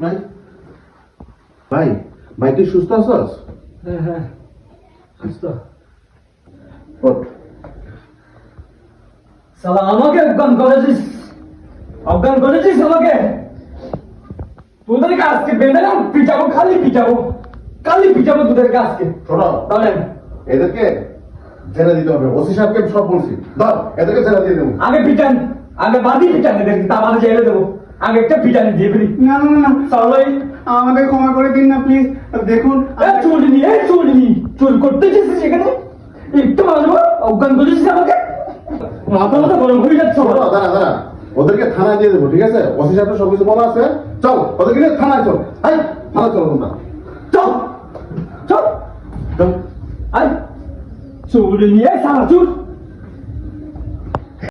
ভাই ভাই ভাই তুই সুস্থ আছিস? হ্যাঁ সুস্থ। ওঠ। শালা আমাকে অজ্ঞান করেছিস আমাকে। তোদেরকে আজকে বেঁধে না পিটাবো, খালি পিটাবো তোদেরকে আজকে। শোনো তাহলে এদেরকে জেলে দিতে হবে, ওসি সাহেবকে সব বলছি, ধর এদেরকে জেলে দিয়ে দেবো। আগে পিটান, আগে বাদি পিটান এদেরকে, তা বাদে জেলে দেবো। আগে একটা পিটানি দিয়ে ফেলি। না না না তাহলে আমাদের ক্ষমা করে দিন না প্লিজ। দেখুন চুরি করতে চেয়েছিস এখানে, একটু মারবো, অজ্ঞান করেছিস আমাকে। মাথা গরম হয়ে যাচ্ছে আমার। দাঁড়া দাঁড়া, ওদেরকে থানায় দিয়ে দেবো, ঠিক আছে? ওসি সাহেবের সবকিছু বলা আছে, চল ওদেরকে নিয়ে থানায় চল। হাই থানায় চলো তোমরা, চল চল চল। আয় চুরি নিয়ে সারা চুর